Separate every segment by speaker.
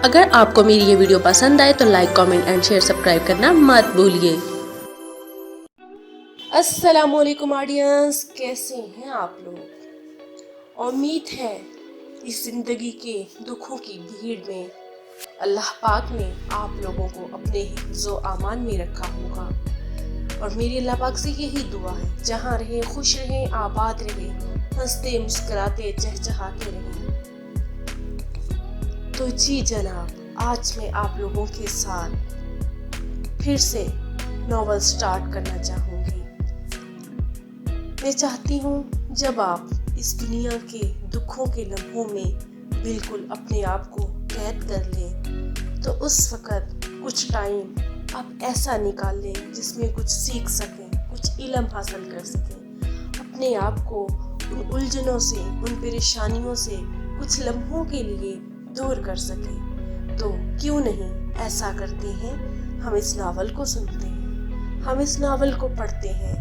Speaker 1: اگر آپ کو میری یہ ویڈیو پسند آئے تو like, comment and share, subscribe کرنا مت بھولیے۔ السلام علیکم آڈینس، کیسے ہیں آپ لوگ؟ امید ہے اس زندگی کے دکھوں کی بھیڑ میں اللہ پاک نے آپ لوگوں کو اپنے حفظ و امان میں رکھا ہوگا، اور میری اللہ پاک سے یہی دعا ہے جہاں رہیں خوش رہیں، آباد رہیں، ہنستے مسکراتے چہچہاتے رہیں۔ تو جی جناب، آج میں آپ لوگوں کے ساتھ پھر سے ناول سٹارٹ کرنا چاہوں گی۔ میں چاہتی ہوں جب آپ اس دنیا کے دکھوں کے لمحوں میں بالکل اپنے آپ کو قید کر لیں تو اس وقت کچھ ٹائم آپ ایسا نکال لیں جس میں کچھ سیکھ سکیں، کچھ علم حاصل کر سکیں، اپنے آپ کو ان الجھنوں سے، ان پریشانیوں سے کچھ لمحوں کے لیے دور کر سکیں۔ تو کیوں نہیں ایسا کرتے ہیں، ہم اس ناول کو سنتے ہیں، ہم اس ناول کو پڑھتے ہیں۔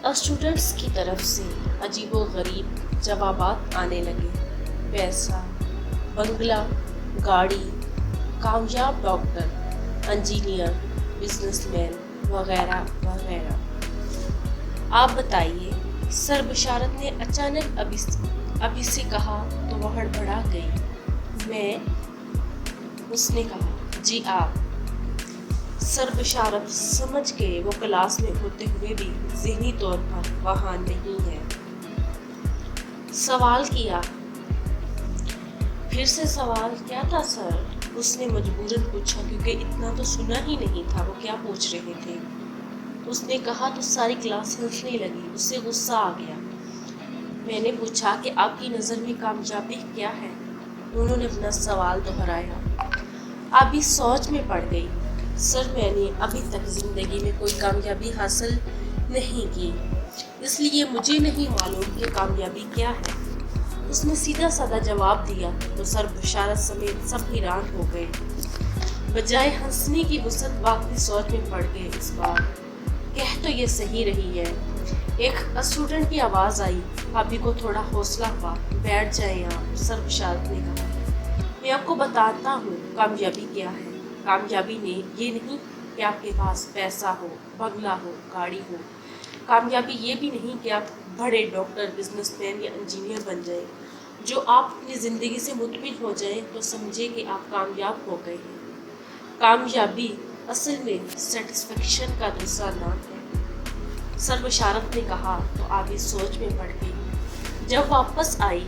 Speaker 1: اسٹوڈنٹس کی طرف سے عجیب و غریب جوابات آنے لگے۔ پیسہ، بنگلہ، گاڑی، کامیاب ڈاکٹر، انجینئر، بزنس مین وغیرہ وغیرہ۔ آپ بتائیے، سر بشارت نے اچانک ابھی سے کہا تو وہ ہڑبڑا گئی۔ اس نے کہا، جی آپ۔ سر بشارت سمجھ گئے وہ کلاس میں ہوتے ہوئے بھی ذہنی طور پر وہاں نہیں ہے۔ سوال کیا۔ پھر سے سوال کیا تھا سر؟ اس نے مجبوراً پوچھا کیونکہ اتنا تو سنا ہی نہیں تھا وہ کیا پوچھ رہے تھے۔ اس نے کہا تو ساری کلاس ہنسنے لگی، اس سے غصہ آ گیا۔ میں نے پوچھا کہ آپ کی نظر میں کامیابی کیا ہے؟ انہوں نے اپنا سوال دہرایا۔ آپ بھی سوچ میں پڑ گئی۔ سر، میں نے ابھی تک زندگی میں کوئی کامیابی حاصل نہیں کی، اس لیے مجھے نہیں معلوم کہ کامیابی کیا ہے۔ اس نے سیدھا سادہ جواب دیا تو سر بشارت سمیت سب حیران ہو گئے۔ بجائے ہنسنے کی وسعت واقعی سوچ میں پڑ گئے۔ اس بار کہہ تو یہ صحیح رہی ہے۔ ایک اسٹوڈنٹ کی آواز آئی۔ بھابھی کو تھوڑا حوصلہ ہوا۔ بیٹھ جائیں آپ، سر بشارت نے کہا۔ میں آپ کو بتاتا ہوں کامیابی کیا ہے۔ کامیابی نے یہ نہیں کہ آپ کے پاس پیسہ ہو، بنگلہ ہو، گاڑی ہو۔ کامیابی یہ بھی نہیں کہ آپ بڑے ڈاکٹر، بزنس مین یا انجینئر بن جائیں۔ جو آپ اپنی زندگی سے مطمئن ہو جائیں تو سمجھیں کہ آپ کامیاب ہو گئے ہیں۔ کامیابی اصل میں سیٹسفیکشن کا دوسرا نام ہے۔ سر بشارت نے کہا تو آگے سوچ میں پڑ گئی۔ جب واپس آئی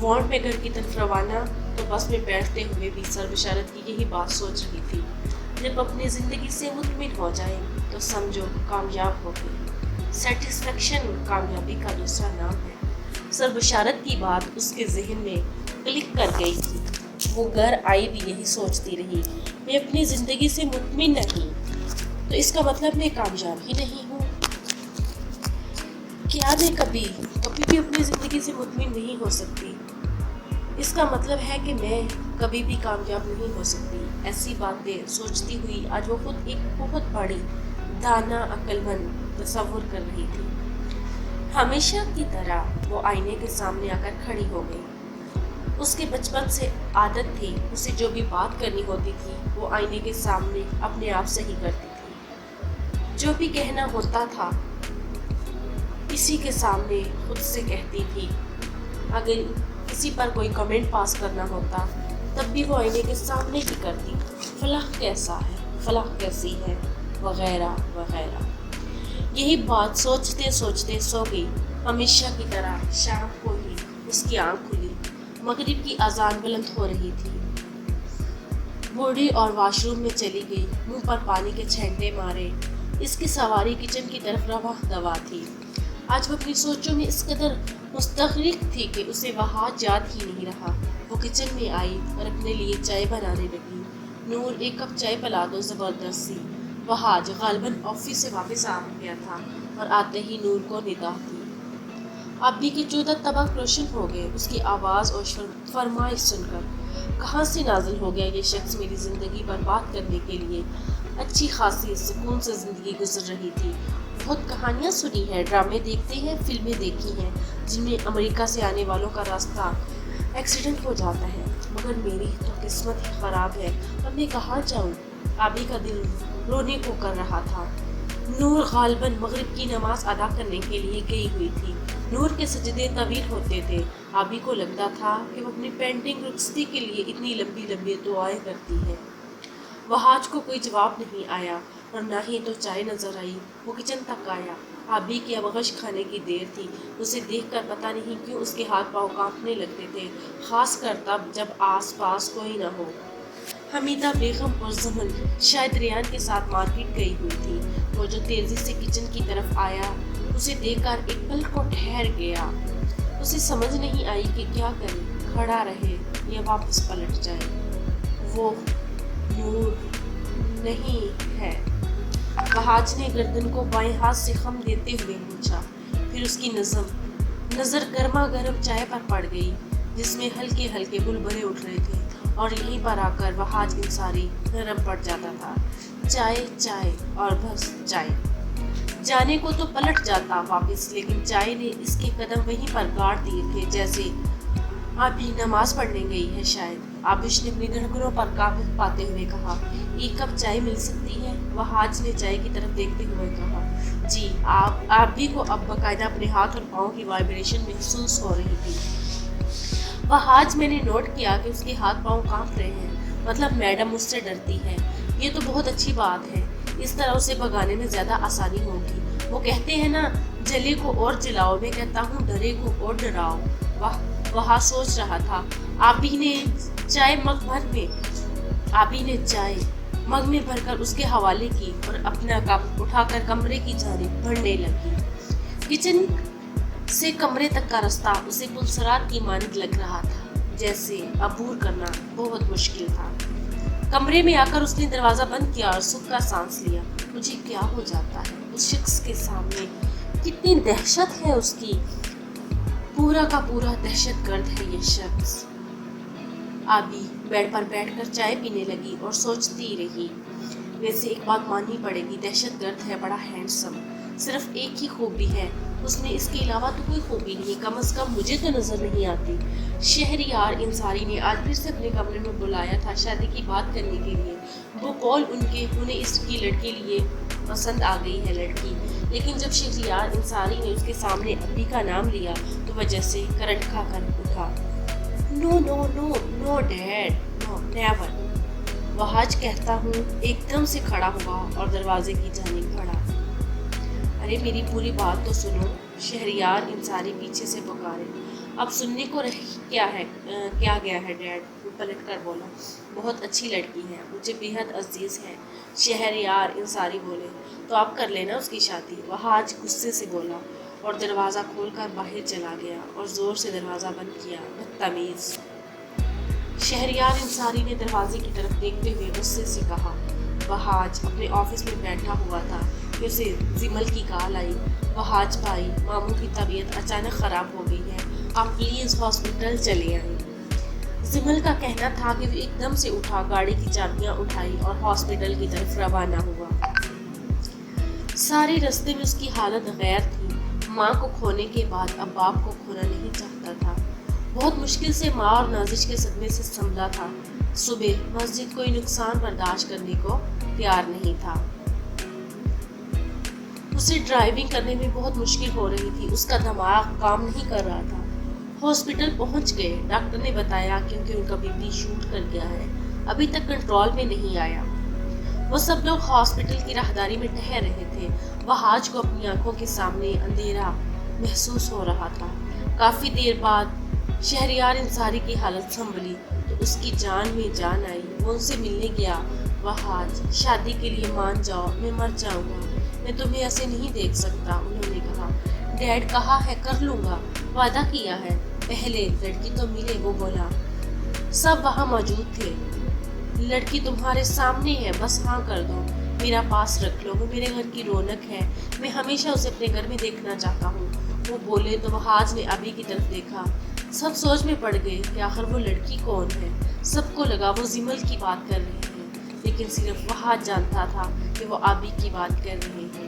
Speaker 1: وارڈ میں گھر کی طرف روانہ تو بس میں بیٹھتے ہوئے بھی سر بشارت کی یہی بات سوچ رہی تھی۔ جب اپنی زندگی سے مطمئن ہو جائیں تو سمجھو کامیاب ہو گئی۔ سیٹسفیکشن کامیابی کا دوسرا نام ہے۔ سر بشارت کی بات اس کے ذہن میں کلک کر گئی تھی۔ وہ گھر آئی بھی یہی سوچتی رہی، میں اپنی زندگی سے مطمئن نہیں تو اس کا مطلب میں کامیاب ہی نہیں ہوں۔ کیا میں کبھی بھی اپنی زندگی سے مطمئن نہیں ہو سکتی؟ اس کا مطلب ہے کہ میں کبھی بھی کامیاب نہیں ہو سکتی۔ ایسی باتیں سوچتی ہوئی آج وہ خود ایک بہت بڑی دانا عقل مند تصور کر رہی تھی۔ ہمیشہ کی طرح وہ آئینے کے سامنے آ کر کھڑی ہو گئی۔ اس کے بچپن سے عادت تھی، اسے جو بھی بات کرنی ہوتی تھی وہ آئینے کے سامنے اپنے آپ سے ہی کرتی تھی۔ جو بھی کہنا ہوتا تھا کسی کے سامنے خود سے کہتی تھی۔ اگر کسی پر کوئی کمنٹ پاس کرنا ہوتا تب بھی وہ آئینے کے سامنے ہی کرتی، فلاں کیسا ہے، فلاں کیسی ہے، وغیرہ وغیرہ۔ یہی بات سوچتے سوچتے سو گئی۔ ہمیشہ کی طرح شام کو ہی اس کی آنکھ کھلی۔ مغرب کی اذان بلند ہو رہی تھی۔ بوڑھی اور واش روم میں چلی گئی، منہ پر پانی کے چھینٹے مارے۔ اس کی سواری کچن کی طرف رواں دوا تھی۔ آج وہ اپنی سوچوں میں اس قدر مستغرق تھی کہ اسے وہاں یاد ہی نہیں رہا۔ وہ کچن میں آئی اور اپنے لیے چائے بنانے لگی۔ نور، ایک کپ چائے پلا دو، زبردست سی۔ وہ آج غالباً آفس سے واپس آ گیا تھا اور آتے ہی نور کو ندا دی۔ ابھی کے 14 طبق روشن ہو گئے۔ اس کی آواز اور فرمائش سن کر کہاں سے نازل ہو گیا یہ شخص میری زندگی برباد کرنے کے لیے؟ اچھی خاصی سکون سے زندگی گزر رہی تھی، بہت کہانیاں سنی ہیں، ڈرامے دیکھتے ہیں، فلمیں دیکھی ہیں جن میں امریکہ سے آنے والوں کا راستہ ایکسیڈنٹ ہو جاتا ہے، مگر میری تو قسمت ہی خراب ہے، اب میں کہاں جاؤں؟ آبی کا دل رونے کو کر رہا تھا۔ نور غالباً مغرب کی نماز ادا کرنے کے لیے گئی ہوئی تھی۔ نور کے سجدے طویل ہوتے تھے۔ آبی کو لگتا تھا کہ وہ اپنی پینٹنگ رخصتی کے لیے اتنی لمبی لمبی دعائیں کرتی ہے۔ وہاج کو کوئی جواب نہیں آیا اور نہ ہی تو چائے نظر آئی۔ وہ کچن تک آیا۔ آبی کی اب غش کھانے کی دیر تھی۔ اسے دیکھ کر پتہ نہیں کیوں اس کے ہاتھ پاؤں کانپنے لگتے تھے، خاص کر تب جب آس پاس کوئی نہ ہو۔ حمیدہ بیگم پرزمن شاید ریان کے ساتھ مارکیٹ گئی ہوئی تھی۔ وہ جو تیزی سے کچن کی طرف آیا، اسے دیکھ کر ایک پل کو ٹھہر گیا۔ اسے سمجھ نہیں آئی کہ کیا کرے، کھڑا رہے یا واپس پلٹ جائے۔ وہ نور نہیں ہے۔ وہاج نے گردن کو بائیں ہاتھ سے خم دیتے ہوئے پوچھا۔ پھر اس کی نظر گرما گرم چائے پر پڑ گئی جس میں ہلکے ہلکے بلبلے اٹھ رہے تھے، اور یہیں پر آ کر وہاج انصاری نرم پڑ جاتا تھا۔ چائے چائے اور بس چائے۔ جانے کو تو پلٹ جاتا واپس، لیکن چائے نے اس کے قدم وہیں پر گاڑ دیے تھے، جیسے آبی نماز پڑھنے گئی ہے شاید۔ آبش نے اپنی دھڑکنوں پر قابو پاتے ہوئے کہا، ایک کپ چائے مل سکتی ہے؟ وہاج نے چائے کی طرف دیکھتے ہوئے کہا، جی۔ آبی کو اب باقاعدہ اپنے ہاتھ اور پاؤں کی وائبریشن محسوس ہو رہی تھی۔ وہاج، میں نے نوٹ کیا کہ اس کے ہاتھ پاؤں کانپ رہے ہیں، مطلب میڈم مجھ سے ڈرتی ہے۔ یہ تو بہت اچھی بات ہے، اس طرح اسے بھگانے میں زیادہ آسانی ہوگی۔ وہ کہتے ہیں نا، جلے کو اور جلاؤ، میں کہتا ہوں ڈرے کو اور ڈراؤ۔ وہاں سوچ رہا تھا۔ آبی نے چائے مگ میں بھر کر اس کے حوالے کی اور اپنا کپ اٹھا کر کمرے کی جانب بڑھنے لگی۔ کچن سے کمرے تک کا راستہ اسے پلسرات کی مانند لگ رہا تھا، جیسے عبور کرنا بہت مشکل تھا۔ کمرے میں آ کر اس نے دروازہ بند کیا اور سکھ کا سانس لیا۔ مجھے کیا ہو جاتا ہے؟ اس شخص کے سامنے کتنی دہشت ہے اس کی، پورا کا پورا دہشت گرد ہے یہ شخص۔ آبی بیڈ پر بیٹھ کر چائے پینے لگی اور سوچتی رہی، ویسے ایک بات ماننی پڑے گی، دہشت گرد ہے، بڑا ہینڈسم، صرف ایک ہی خوبی ہے اس میں، اس کے علاوہ تو کوئی خوبی نہیں، کم از کم مجھے تو نظر نہیں آتی۔ شہریار انصاری نے آج پھر سے اپنے کمرے میں بلایا تھا شادی کی بات کرنے کے لیے۔ وہ کال انہیں اس کی لڑکی لیے پسند آ گئی ہے لڑکی، لیکن جب شہریار انصاری نے اس کے سامنے ابی کا نام لیا تو وہ جیسے کرنٹ کھا کر اٹھا۔ نو نو نو نو ڈیڈ، نو نیور، وہاج کہتا ہوں، ایک دم سے کھڑا ہوا اور دروازے کی جانب بڑھا۔ ارے میری پوری بات تو سنو، شہریار انصاری پیچھے سے پکارے۔ اب سننے کو کیا گیا ہے ڈیڈ، وہ پلٹ کر بولا۔ بہت اچھی لڑکی ہے، مجھے بے حد عزیز ہے، شہریار انصاری بولے۔ تو آپ کر لینا اس کی شادی، وہاج غصے سے بولا اور دروازہ کھول کر باہر چلا گیا اور زور سے دروازہ بند کیا۔ بدتمیز! شہریار انصاری نے دروازے کی طرف دیکھتے ہوئے غصے سے کہا۔ وہاج اپنے آفس میں بیٹھا ہوا تھا کہ اسے زمل کی کال آئی۔ وہاج بھائی، ماموں کی طبیعت اچانک خراب ہو گئی ہے، آپ پلیز ہاسپٹل چلے آئیں۔ زمل کا کہنا تھا کہ وہ ایک دم سے اٹھا، گاڑی کی چابیاں اٹھائی اور ہاسپٹل کی طرف روانہ ہوا۔ سارے راستے میں اس کی حالت غیر تھی۔ ماں کو کھونے کے بعد اب باپ کو کھونا نہیں چاہتا تھا۔ بہت مشکل سے ماں اور نازش کے صدمے سے سنبھلا تھا۔ صبح مسجد کوئی نقصان برداشت کرنے کو تیار نہیں تھا۔ اسے ڈرائیونگ کرنے میں بہت مشکل ہو رہی تھی، اس کا دماغ کام نہیں کر رہا تھا۔ ہاسپٹل پہنچ گئے، ڈاکٹر نے بتایا کیونکہ ان کا بی پی شوٹ کر گیا ہے، ابھی تک کنٹرول میں نہیں آیا۔ وہ سب لوگ ہاسپٹل کی راہداری میں ٹہر رہے تھے۔ وہاج کو اپنی آنکھوں کے سامنے اندھیرا محسوس ہو رہا تھا۔ کافی دیر بعد شہریار انصاری کی حالت سنبھلی تو اس کی جان میں جان آئی۔ وہ ان سے ملنے گیا۔ وہاج، شادی کے لیے مان جاؤ، میں مر جاؤں گا، میں تمہیں ایسے نہیں دیکھ سکتا، انہوں نے کہا۔ ڈیڈ کہا ہے کر لوں گا، وعدہ کیا ہے، پہلے لڑکی تو ملے، وہ بولا۔ سب وہاں موجود تھے۔ لڑکی تمہارے سامنے ہے، بس ہاں کر دو، میرا پاس رکھ لو، وہ میرے گھر کی رونق ہے، میں ہمیشہ اسے اپنے گھر میں دیکھنا چاہتا ہوں، وہ بولے تو وہاج نے ابی کی طرف دیکھا۔ سب سوچ میں پڑ گئے کہ آخر وہ لڑکی کون ہے۔ سب کو لگا وہ زمل کی بات کر رہے ہیں، لیکن صرف وہاج جانتا تھا کہ وہ آبی کی بات کر رہے ہیں۔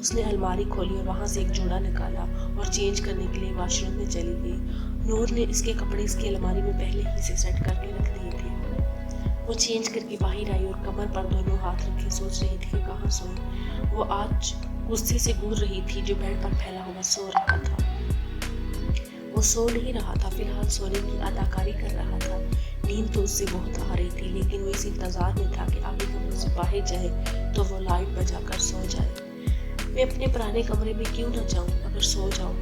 Speaker 1: اس نے الماری کھولی اور وہاں سے ایک جوڑا نکالا اور چینج کرنے کے لیے واش روم میں چلی گئی۔ نور نے اس کے کپڑے اس کی الماری میں پہلے ہی سے سیٹ کر کے رکھ دیے تھے۔ وہ چینج کر کے باہر آئی اور کمر پر دونوں ہاتھ رکھے سوچ رہی تھی کہ کہاں سوئے۔ وہ آج غصے سے گور رہی تھی جو بیڈ پر پھیلا ہوا سو رہا تھا۔ وہ سو نہیں رہا تھا، فی الحال سونے کی اداکاری کر رہا تھا۔ نیند تو اس سے بہت آ رہی تھی، لیکن وہ اس انتظار میں تھا کہ آبی کمرے سے باہر جائے تو وہ لائٹ بجا کر سو جائے۔ میں اپنے پرانے کمرے میں کیوں نہ جاؤں، اگر سو جاؤں؟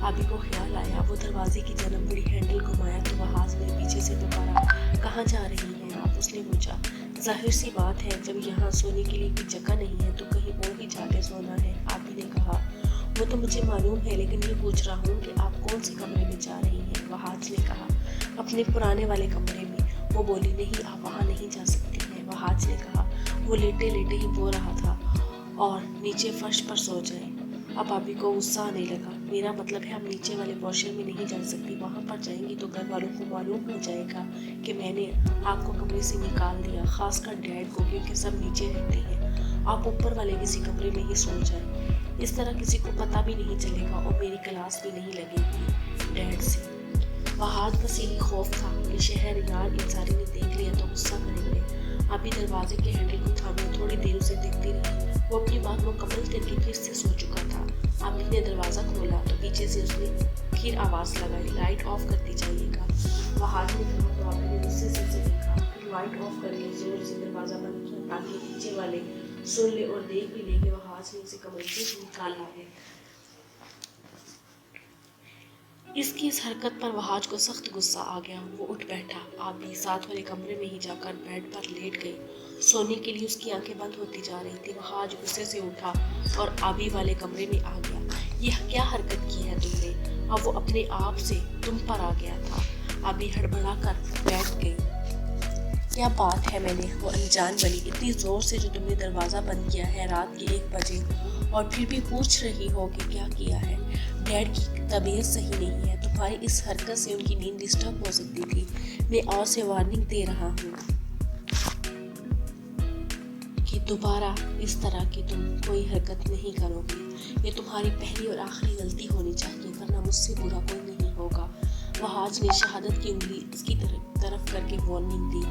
Speaker 1: آبی کو خیال آیا۔ وہ دروازے کی جانب بڑی ہینڈل گھمایا تو وہ ہاضمے پیچھے سے دوبارہ کہاں جا رہی ہیں آپ؟ اس نے پوچھا۔ ظاہر سی بات ہے، جب یہاں سونے کے لیے کوئی جگہ نہیں ہے تو کہیں اور ہی جا کے سونا ہے، آبی نے کہا۔ وہ تو مجھے معلوم ہے، لیکن یہ پوچھ رہا ہوں کہ آپ کون سے کمرے میں جا رہی ہیں؟ وہاج نے کہا۔ اپنے پرانے والے کمرے میں۔ وہ بولی، نہیں آپ وہاں نہیں جا سکتی ہیں، وہاج نے کہا۔ وہ لیٹے لیٹے ہی بول رہا تھا اور نیچے فرش پر سو جائے۔ اب آبی کو غصہ آنے لگا۔ میرا مطلب ہے ہم نیچے والے پورشن میں نہیں جا سکتی، وہاں پر جائیں گی تو گھر والوں کو معلوم ہو جائے گا کہ میں نے آپ کو کمرے سے نکال دیا، خاص کر ڈیڈ کو، کیونکہ سب نیچے رہتے ہیں۔ آپ اوپر والے کسی کمرے میں ہی سو جائیں، اس طرح کسی کو پتہ بھی نہیں چلے گا اور میری کلاس بھی نہیں لگے گی ڈیڈ سے۔ وہاج بس یہی خوف تھا کہ شہریار انصاری نے دیکھ لیا تو غصہ کریں گے۔ ابھی دروازے کے ہینڈل کو تھامے تھوڑی دیر اسے دیکھتی رہی۔ وہ اپنی بات مکمل کر کے پھر سے سو چکا تھا۔ ابھی نے دروازہ کھولا تو پیچھے سے اس نے پھر آواز لگائی، لائٹ آف کرتی جائیے گا۔ وہاج نے کہا تو ابھی نے غصے سے اسے دیکھا، پھر لائٹ آف کر کے زور سے دروازہ بند کیا تاکہ پیچھے والے سن لے اور دیکھ بھی لے کہ وہاج نے اسے کمرے سے نکالا ہے۔ اس کی اس حرکت پر وہاج کو سخت غصہ آ گیا۔ وہ اٹھ بیٹھا۔ آبی ساتھ والے کمرے میں ہی جا کر بیڈ پر لیٹ گئی۔ سونے کے لیے اس کی آنکھیں بند ہوتی جا رہی تھی۔ وہاج غصے سے اٹھا اور آبی والے کمرے میں آ گیا۔ یہ کیا حرکت کی ہے تم نے؟ اب وہ اپنے آپ سے تم پر آ گیا تھا۔ آبی ہڑبڑا کر بیٹھ گئی۔ کیا بات ہے، میں نے وہ انجان بنی اتنی زور سے جو تم نے دروازہ بند کیا ہے رات کے 1 بجے، اور پھر بھی پوچھ رہی ہو کہ کیا کیا ہے؟ ڈیڈ کی طبیعت صحیح نہیں ہے، تمہاری اس حرکت سے ان کی نیند ڈسٹرب ہو سکتی تھی۔ میں اور سے وارننگ دے رہا ہوں کہ دوبارہ اس طرح کی تم کوئی حرکت نہیں کرو گی۔ یہ تمہاری پہلی اور آخری غلطی ہونی چاہیے، ورنہ مجھ سے برا کوئی نہیں ہوگا۔ وہاج نے شہادت کی انگلی اس کی طرف کر کے وارننگ دی۔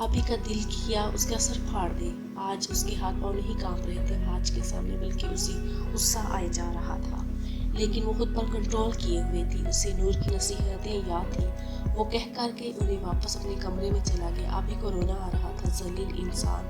Speaker 1: آبی کا دل کیا اس کا سر پھاڑ دے۔ آج اس کے ہاتھ پاؤں نہیں کانپ رہے تھے وہاج کے سامنے، بلکہ اسے غصہ آئے جا رہا تھا، لیکن وہ خود پر کنٹرول کیے ہوئے تھی۔ اسے نور کی نصیحتیں یاد تھیں۔ وہ کہہ کر کے انہیں واپس اپنے کمرے میں چلا گیا۔ آبی کو رونا آ رہا تھا۔ ذلیل انسان،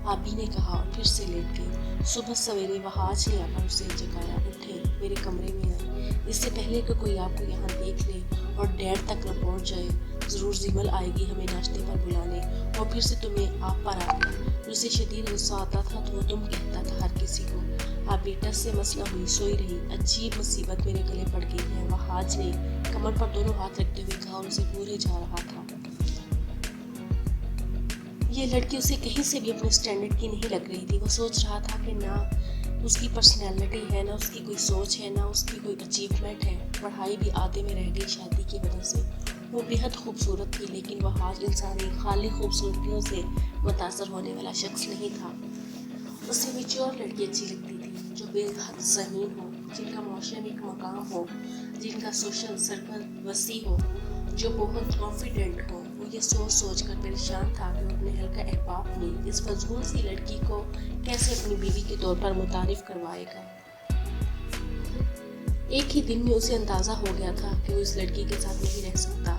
Speaker 1: آبی نے کہا اور پھر سے لیٹ گئی۔ صبح سویرے وہاج نے آ کر اسے جگایا۔ اٹھے، میرے کمرے میں آئے، اس سے پہلے کہ کوئی آپ کو یہاں دیکھ لے اور ڈیڈ تک نہ پہنچ جائے۔ ضرور زمل آئے گی ہمیں ناشتے پر بلانے، اور پھر سے تمہیں آپ پر آ گیا۔ اسے شدید غصہ آتا تھا تو وہ تم کہتا تھا ہر کسی کو۔ آبی ٹس سے مسئلہ ہوئی، سوئی رہی۔ عجیب مصیبت میرے گلے پڑ گئی ہے، وہاج نے کمر پر دونوں ہاتھ رکھتے ہوئے کہا اور اسے گھورے جا رہا تھا۔ یہ لڑکی اسے کہیں سے بھی اپنے سٹینڈرڈ کی نہیں لگ رہی تھی۔ وہ سوچ رہا تھا کہ نہ اس کی پرسنالٹی ہے، نہ اس کی کوئی سوچ ہے، نہ اس کی کوئی اچیومنٹ ہے۔ پڑھائی بھی آدھے میں رہ گئی شادی کی وجہ سے۔ وہ بےحد خوبصورت تھی، لیکن وہاج انسانی خالی خوبصورتیوں سے متاثر ہونے والا شخص نہیں تھا۔ اسے میچور لڑکی اچھی لگتی تھی، جو بے حد ذہین ہو، جن کا معاشرے میں ایک مقام ہو، جن کا سوشل سرکل وسیع ہو، جو بہت کانفیڈنٹ ہو۔ وہ یہ سوچ سوچ کر پریشان تھا کہ وہ اپنے حلقہ احباب میں اس فضول سی لڑکی کو کیسے اپنی بیوی کے طور پر متعارف کروائے گا۔ ایک ہی دن میں اسے اندازہ ہو گیا تھا کہ وہ اس لڑکی کے ساتھ نہیں رہ سکتا،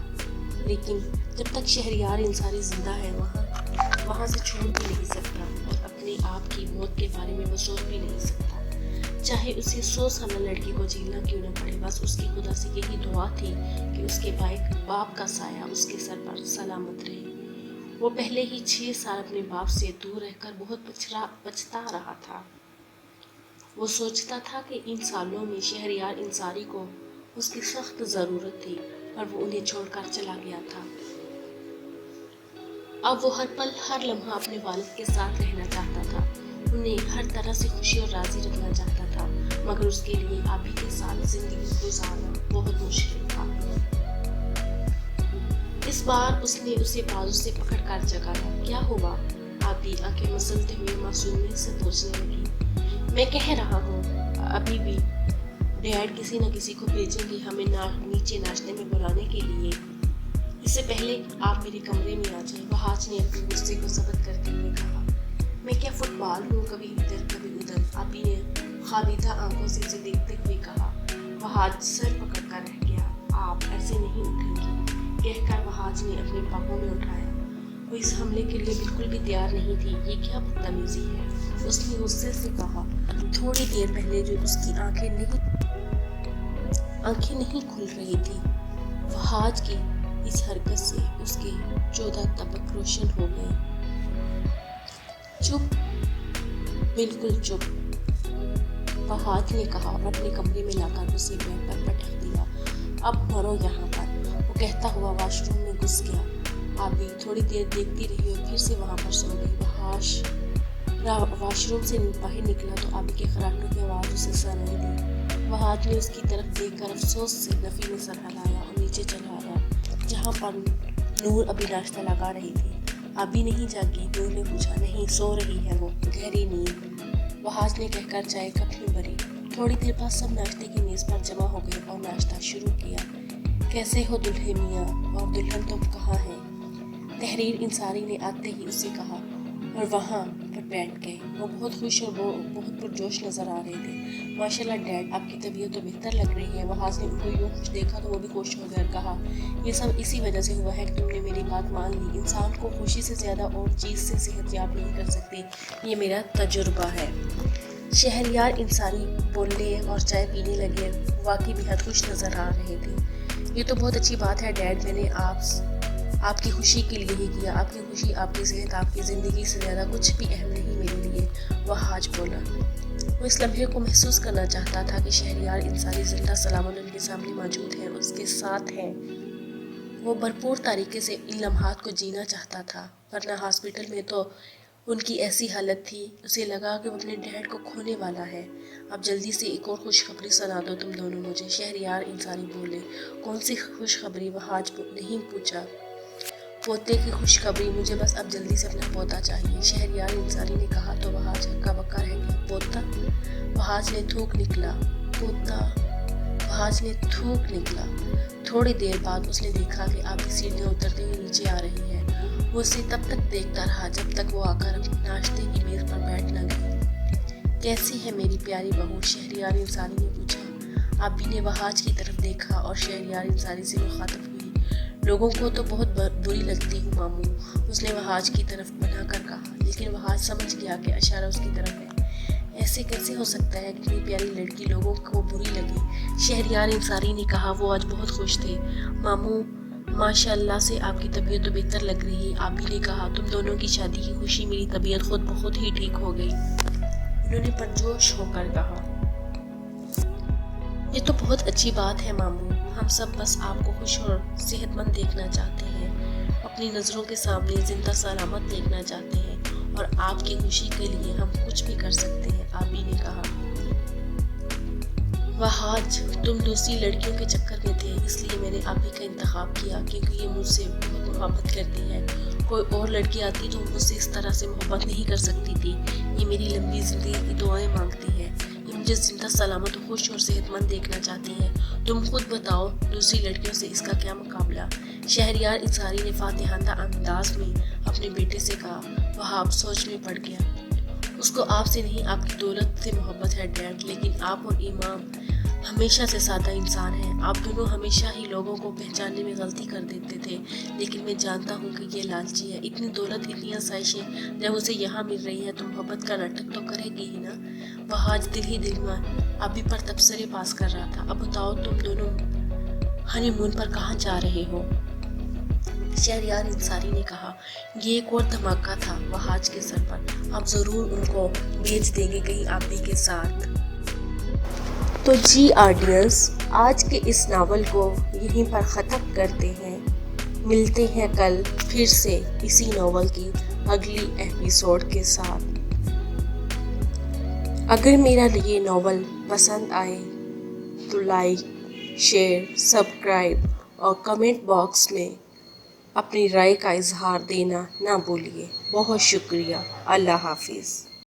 Speaker 1: لیکن جب تک شہریار انصاری زندہ ہے وہاں سے چھوڑ بھی نہیں سکتا، اور اپنے آپ کی موت کے بارے میں وہ سوچ بھی نہیں سکتا، چاہے اسے 100 سالہ لڑکی کو جیلنا کیوں نہ پڑے۔ بس اس کی خدا سے یہی دعا تھی کہ اس کے باپ کا سایہ اس کے سر پر سلامت رہے۔ وہ پہلے ہی 6 سال اپنے باپ سے دور رہ کر بہت پچھتا رہا تھا۔ وہ سوچتا تھا کہ ان سالوں میں شہریار انصاری کو اس کی سخت ضرورت تھی، اور وہ انہیں چھوڑ کر چلا گیا تھا۔ اب وہ ہر پل ہر لمحہ اپنے والد کے ساتھ رہنا چاہتا تھا، انہیں ہر طرح سے خوشی اور راضی رکھنا چاہتا تھا، مگر اس کے لیے آبی کے ساتھ زندگی گزارنا بہت مشکل تھا۔ اس بار اس نے اسے بازو سے پکڑ کر جگایا۔ کیا ہوا؟ آبی آنکھیں مسلتے ہوئے معصومیت سے پوچھنے لگی۔ میں کہہ رہا ہوں ابھی بھی ڈیڈ کسی نہ کسی کو بھیجیں گے ہمیں نیچے ناشتے میں بلانے کے لیے، اس سے پہلے آپ میرے کمرے میں آ جائیں۔ وہاج نے اپنے غصے کو ضبط کرتے ہوئے کہا، میں کیا فٹ بال ہوں، کبھی ادھر کبھی ادھر؟ ابھی نے خوابیدہ آنکھوں سے اسے دیکھتے ہوئے کہا۔ وہاج سر پکڑ کر رہ گیا۔ آپ ایسے نہیں اٹھیں گی، کہہ کر وہاج نے اپنے پاؤں میں اٹھایا۔ وہ اس حملے کے لیے بالکل بھی تیار نہیں تھی۔ یہ کیا بدتمیزی ہے، اس نے غصے سے کہا۔ تھوڑی دیر پہلے جو اس کی آنکھیں نہیں کھل رہی تھی، وہاج کی اس حرکت سے اس کے 14 طبق روشن ہو گئے۔ چپ، بالکل چپ، وہاج نے کہا اور اپنے کمرے میں لا کر اسے بیڈ پر پٹک دیا۔ اب مرو یہاں پر، وہ کہتا ہوا واش روم میں گھس گیا۔ آبی تھوڑی دیر دیکھتی رہی اور پھر سے وہاں پر سو گئی۔ واش روم سے باہر نکلا تو آبی کے خراٹوں کی آواز اسے سنائی دی۔ وہاج نے اس کی طرف دیکھ کر افسوس سے نفی میں سر ہلایا اور نیچے چلا آیا، جہاں پر نور ابھی ناشتہ لگا رہی تھی۔ آبی نہیں جاگی؟ نور نے پوچھا۔ نہیں، سو رہی ہے وہ، گہری نیند، وہاج نے کہہ کر چائے کپ میں بھری۔ تھوڑی دیر بعد سب ناشتے کی میز پر جمع ہو گئے اور ناشتہ شروع کیا۔ کیسے ہو دلہے میاں، اور دلہن تم کہاں ہیں؟ تحریر انصاری نے آتے ہی اسے کہا اور وہاں پر بیٹھ گئے۔ وہ بہت خوش اور بہت پرجوش نظر آ رہے تھے۔ ماشاءاللہ ڈیڈ، آپ کی طبیعت تو بہتر لگ رہی ہے۔ وہاج نے ان کو یوں خوش دیکھا تو وہ بھی خوش ہو گیا اور کہا، یہ سب اسی وجہ سے ہوا ہے کہ تم نے میری بات مان لی۔ انسان کو خوشی سے زیادہ اور چیز سے صحت یاب نہیں کر سکتی، یہ میرا تجربہ ہے۔ شہریار انصاری بولنے اور چائے پینے لگے، واقعی بہت خوش نظر آ رہے تھے۔ یہ تو بہت اچھی بات ہے ڈیڈ، میں نے آپ کی خوشی کے لیے ہی کیا۔ آپ کی خوشی، آپ کی صحت، آپ کی زندگی سے زیادہ کچھ بھی اہم نہیں میرے لیے، وہاج بولا۔ وہ اس لمحے کو محسوس کرنا چاہتا تھا کہ شہریار انصاری زندہ سلامت ان کے سامنے موجود ہیں، اس کے ساتھ ہیں۔ وہ بھرپور طریقے سے ان لمحات کو جینا چاہتا تھا، ورنہ ہاسپٹل میں تو ان کی ایسی حالت تھی، اسے لگا کہ وہ اپنے ڈیڈ کو کھونے والا ہے۔ اب جلدی سے ایک اور خوشخبری سنا دو تم دونوں مجھے، شہریار انصاری بولے۔ کون سی خوشخبری؟ وہاج نہیں پوچھا۔ پوتے کی خوشخبری، مجھے بس اب جلدی سے اپنا پوتا چاہیے، شہریار انصاری نے کہا تو وہاج ہکا بکا رہ گیا۔ پوتا؟ وہاج نے تھوک نکلا۔ پوتا؟ وہاج نے تھوک نکلا۔ تھوڑی دیر بعد اس نے دیکھا کہ آبی سیڑھیاں اترتے ہوئے نیچے آ رہی ہے۔ وہ اسے تب تک دیکھتا رہا جب تک وہ آ کر اپنی ناشتے کی میز پر بیٹھ نہ گئی۔ کیسی ہے میری پیاری بہو؟ شہریار انصاری نے پوچھا۔ آبی نے وہاج کی طرف دیکھا اور شہریار انصاری سے مخاطب ہوئی۔ لوگوں کو تو بہت بری لگتی ہوں ماموں، اس نے وہاج کی طرف بنا کر کہا، لیکن وہاج سمجھ گیا کہ اشارہ اس کی طرف ہے۔ ایسے کیسے ہو سکتا ہے کہ اتنی پیاری لڑکی لوگوں کو بری لگے؟ شہریار انصاری نے کہا۔ وہ آج بہت خوش تھے۔ ماموں، ماشاء اللہ سے آپ کی طبیعت تو بہتر لگ رہی ہے، آبی نے کہا۔ تم دونوں کی شادی کی خوشی، میری طبیعت خود بخود ہی ٹھیک ہو گئی، انہوں نے پرجوش ہو کر کہا۔ یہ تو بہت اچھی بات ہے ماموں، ہم سب بس آپ کو خوش اور صحت مند دیکھنا چاہتے ہیں، اپنی نظروں کے سامنے زندہ سلامت دیکھنا چاہتے ہیں، اور آپ کی خوشی کے لیے ہم کچھ بھی کر سکتے ہیں، آبی نے کہا۔ وہاج، تم دوسری لڑکیوں کے چکر میں تھے، اس لیے میں نے آبی کا انتخاب کیا، کیونکہ یہ مجھ سے بہت محبت کرتی ہے۔ کوئی اور لڑکی آتی تو مجھ سے اس طرح سے محبت نہیں کر سکتی تھی۔ یہ میری لمبی زندگی کی دعائیں مانگتی ہے، یہ مجھے زندہ سلامت، خوش اور صحت مند دیکھنا چاہتی ہے۔ تم خود بتاؤ، دوسری لڑکیوں سے اس کا کیا مقابلہ؟ شہریار انصاری نے فاتحانہ انداز میں اپنے بیٹے سے کہا۔ وہاب سوچ میں پڑ گیا۔ اس کو آپ سے نہیں، آپ کی دولت سے محبت ہے ڈیڈ، لیکن آپ اور امام ہمیشہ سے سادہ انسان ہیں، آپ دونوں ہمیشہ ہی لوگوں کو پہچاننے میں غلطی کر دیتے تھے، لیکن میں جانتا ہوں کہ یہ لالچی ہے، اتنی دولت، اتنی آسائشیں جب اسے یہاں مل رہی ہے تو محبت کا ناٹک تو کرے گی ہی نا۔ وہاج دل ہی دل میں آبی پر تبصرے پاس کر رہا تھا۔ اب بتاؤ، تم دونوں ہنی مون پر کہاں جا رہے ہو؟ شہریار انصاری نے کہا۔ یہ ایک اور دھماکہ تھا وہاج کے سر پر، آپ ضرور ان کو بھیج دیں گے کہیں آبی کے ساتھ۔ تو جی آڈینس، آج کے اس ناول کو یہیں پر ختم کرتے ہیں، ملتے ہیں کل پھر سے اسی ناول کی اگلی ایپیسوڈ کے ساتھ۔ اگر میرا یہ ناول پسند آئے تو لائک، شیئر، سبسکرائب اور کمنٹ باکس میں اپنی رائے کا اظہار دینا نہ بھولیے۔ بہت شکریہ۔ اللہ حافظ۔